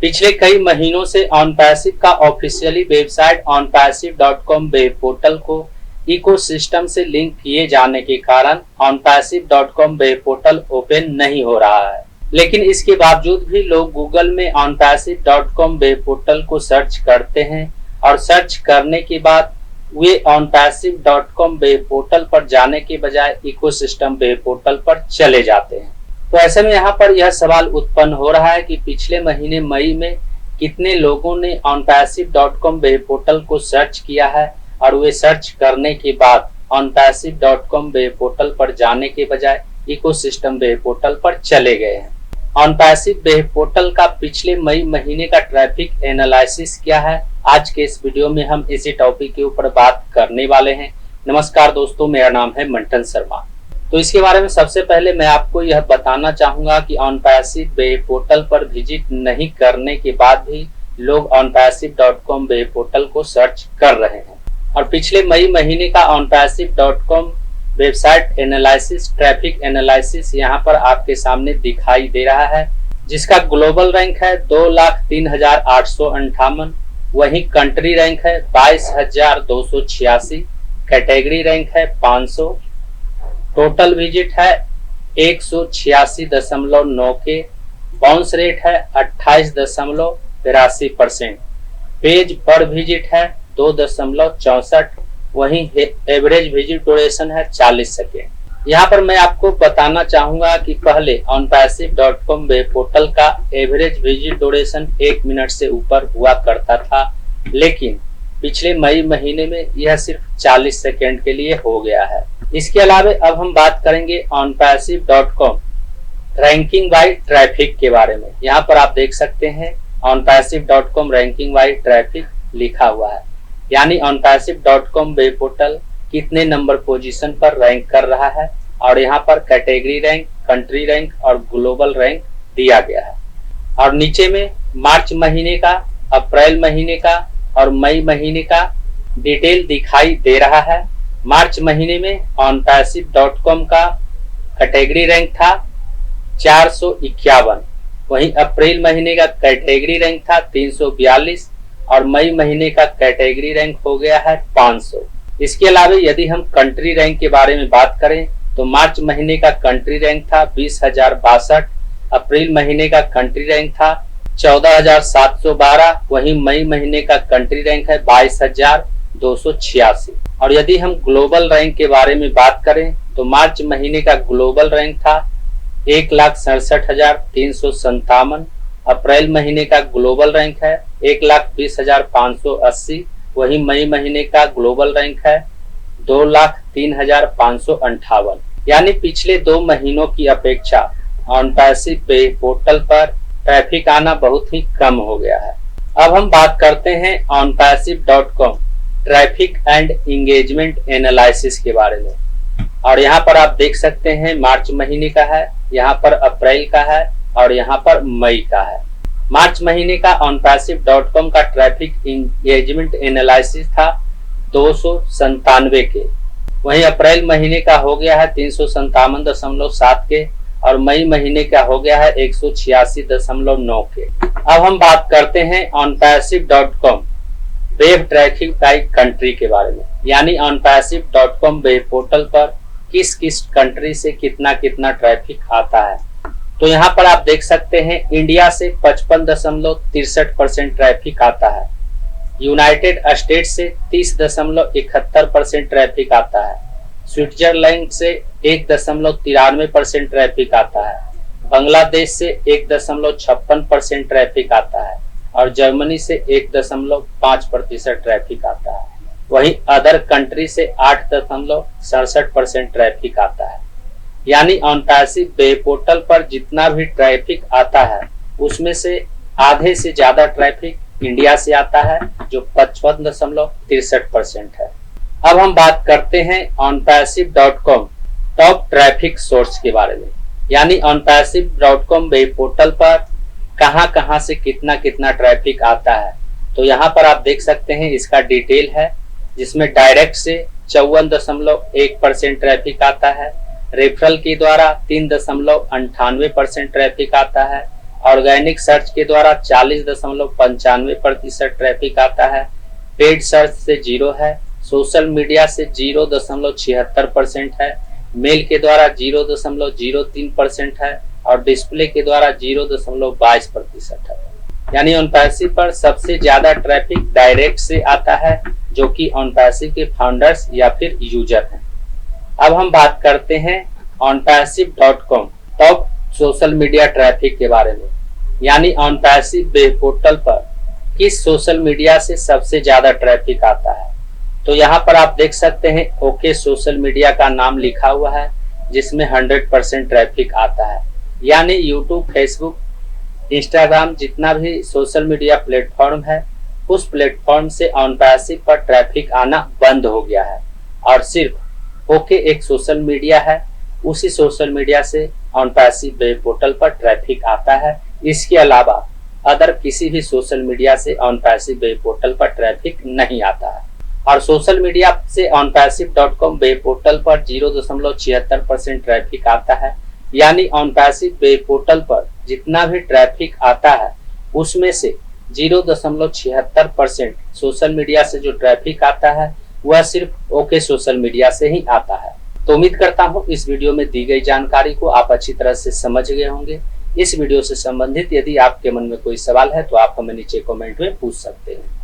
पिछले कई महीनों से OnPassive का officially website onpassive.com web portal को इकोसिस्टम से लिंक किए जाने के कारण onpassive.com वेब पोर्टल ओपन नहीं हो रहा है। लेकिन इसके बावजूद भी लोग गूगल में onpassive.com वेब पोर्टल को सर्च करते हैं और सर्च करने के बाद वे onpassive.com वेब पोर्टल पर जाने के बजाय इकोसिस्टम वेब पोर्टल पर चले जाते हैं। तो ऐसे में यहाँ पर यह सवाल उत्पन्न हो रहा है कि पिछले महीने मई में कितने लोगों ने onpassive.com वेब पोर्टल को सर्च किया है और वे सर्च करने के बाद onpassive.com वेब पोर्टल पर जाने के बजाय इकोसिस्टम वेब पोर्टल पर चले गए हैं। OnPassive वेब पोर्टल का पिछले मई महीने का ट्रैफिक एनालिसिस क्या है, आज के इस वीडियो में हम इसी टॉपिक के ऊपर बात करने वाले हैं। नमस्कार दोस्तों, मेरा नाम है मंथन शर्मा। तो इसके बारे में सबसे पहले मैं आपको यह बताना चाहूंगा कि OnPassive वेब पोर्टल पर विजिट नहीं करने के बाद भी लोग onpassive.com वेब पोर्टल को सर्च कर रहे हैं। और पिछले मई महीने का onpassive.com website analysis, traffic analysis यहाँ पर आपके सामने दिखाई दे रहा है, जिसका ग्लोबल रैंक है 2,03,858, वहीं कंट्री रैंक है 22,286, कैटेगरी रैंक है 500, टोटल विजिट है 186.9 के, बाउंस रेट है 28.83%, पेज पर विजिट है 2.64, वहीं एवरेज विजिट ड्यूरेशन है 40 सेकेंड। यहाँ पर मैं आपको बताना चाहूंगा कि पहले onpassive.com वेब पोर्टल का एवरेज विजिट ड्यूरेशन 1 मिनट से ऊपर हुआ करता था, लेकिन पिछले मई महीने में यह सिर्फ 40 सेकेंड के लिए हो गया है। इसके अलावा अब हम बात करेंगे onpassive.com रैंकिंग बाय ट्रैफिक के बारे में। यहाँ पर आप देख सकते हैं onpassive.com रैंकिंग बाय ट्रैफिक लिखा हुआ है, यानी onpassive.com वेब पोर्टल कितने नंबर पोजीशन पर रैंक कर रहा है, और यहाँ पर कैटेगरी रैंक, कंट्री रैंक और ग्लोबल रैंक दिया गया है। और नीचे में मार्च महीने का, अप्रैल महीने का और मई महीने का डिटेल दिखाई दे रहा है। मार्च महीने में onpassive.com का कैटेगरी रैंक था 451, वहीं अप्रैल महीने का कैटेगरी रैंक था 342 और मई महीने का कैटेगरी रैंक हो गया है 500। इसके अलावा यदि हम कंट्री रैंक के बारे में बात करें तो मार्च महीने का कंट्री रैंक था 20,062, अप्रैल महीने का कंट्री रैंक था 14,712, वहीं मई महीने का कंट्री रैंक है 22,286। और यदि हम ग्लोबल रैंक के बारे में बात करें तो मार्च महीने का ग्लोबल रैंक था 1,67,357, अप्रैल महीने का ग्लोबल रैंक है 1,20,580, वहीं मई महीने का ग्लोबल रैंक है 2,03,558। यानी पिछले 2 महीनों की अपेक्षा OnPassive वेब पोर्टल पर ट्रैफिक आना बहुत ही कम हो गया है। अब हम बात करते हैं onpassive.com traffic and engagement analysis के बारे में। और यहाँ पर आप देख सकते हैं मार्च महीने का है, यहाँ पर अप्रैल का है और यहाँ पर मई का है। मार्च महीने का onpassive.com का ट्रैफिक इंगेजमेंट एनालिसिस था 297 के, वहीं अप्रैल महीने का हो गया है 357.7 के और मई महीने का हो गया है 186.9 के। अब हम बात करते हैं onpassive.com web traffic by country के बारे में, यानी onpassive.com वेब पोर्टल पर किस किस कंट्री से कितना कितना ट्रैफिक आता है। तो यहाँ पर आप देख सकते हैं इंडिया से 55.63% ट्रैफिक आता है, यूनाइटेड स्टेट्स से 30.71% ट्रैफिक आता है, स्विट्जरलैंड से 1.93% ट्रैफिक आता है, बांग्लादेश से 1.56% ट्रैफिक आता है और जर्मनी से 1.5% ट्रैफिक आता है। वहीं अदर कंट्री से 8.67% ट्रैफिक आता है। यानी OnPassive वेब पोर्टल पर जितना भी ट्रैफिक आता है उसमें से आधे से ज्यादा ट्रैफिक इंडिया से आता है, जो 55.63% है। अब हम बात करते हैं onpassive.com टॉप ट्रैफिक सोर्स के बारे में, यानी onpassive.com वेब पोर्टल पर कहां से कितना कितना ट्रैफिक आता है। तो यहाँ पर आप देख सकते हैं इसका डिटेल है, जिसमें डायरेक्ट से 54.1% ट्रैफिक आता है, रेफरल के द्वारा 3.98% ट्रैफिक आता है, ऑर्गेनिक सर्च के द्वारा 40.95% ट्रैफिक आता है। पेड सर्च से 0 है। सोशल मीडिया से 0.76% है। मेल के द्वारा 0.03% है और डिस्प्ले के द्वारा 0.22% है। यानी ऑनपैसिव पर सबसे ज्यादा ट्रैफिक डायरेक्ट से आता है, जो कि ऑनपैसिव के फाउंडर्स या फिर यूजर हैं। अब हम बात करते हैं onpassive.com top social media traffic के बारे में। यानी ऑनपैसिव वेब पोर्टल पर किस सोशल मीडिया से सबसे ज्यादा ट्रैफिक आता है। तो यहाँ पर आप देख सकते हैं ओके सोशल मीडिया का नाम लिखा हुआ है, जिसमें 100% ट्रैफिक आता है। यानी यूट्यूब, फेसबुक, इंस्टाग्राम जितना भी सोशल मीडिया प्लेटफॉर्म है, उस प्लेटफॉर्म से ऑनपैसिव पर ट्रैफिक आना बंद हो गया है और सिर्फ ओके एक सोशल मीडिया है, उसी सोशल मीडिया से ऑनपैसिव वेब पोर्टल पर ट्रैफिक आता है। इसके अलावा अदर किसी भी सोशल मीडिया से ऑनपैसिव वेब पोर्टल पर ट्रैफिक नहीं आता है। और सोशल मीडिया से onpassive.com वेब पोर्टल पर 0.76% ट्रैफिक आता है। यानी ऑनपैसिव वेब पोर्टल पर जितना भी ट्रैफिक आता है, उसमें से 0.76% सोशल मीडिया से जो ट्रैफिक आता है, वह सिर्फ ओके सोशल मीडिया से ही आता है। तो उम्मीद करता हूँ इस वीडियो में दी गई जानकारी को आप अच्छी तरह से समझ गए होंगे। इस वीडियो से संबंधित यदि आपके मन में कोई सवाल है तो आप हमें नीचे कमेंट में पूछ सकते हैं।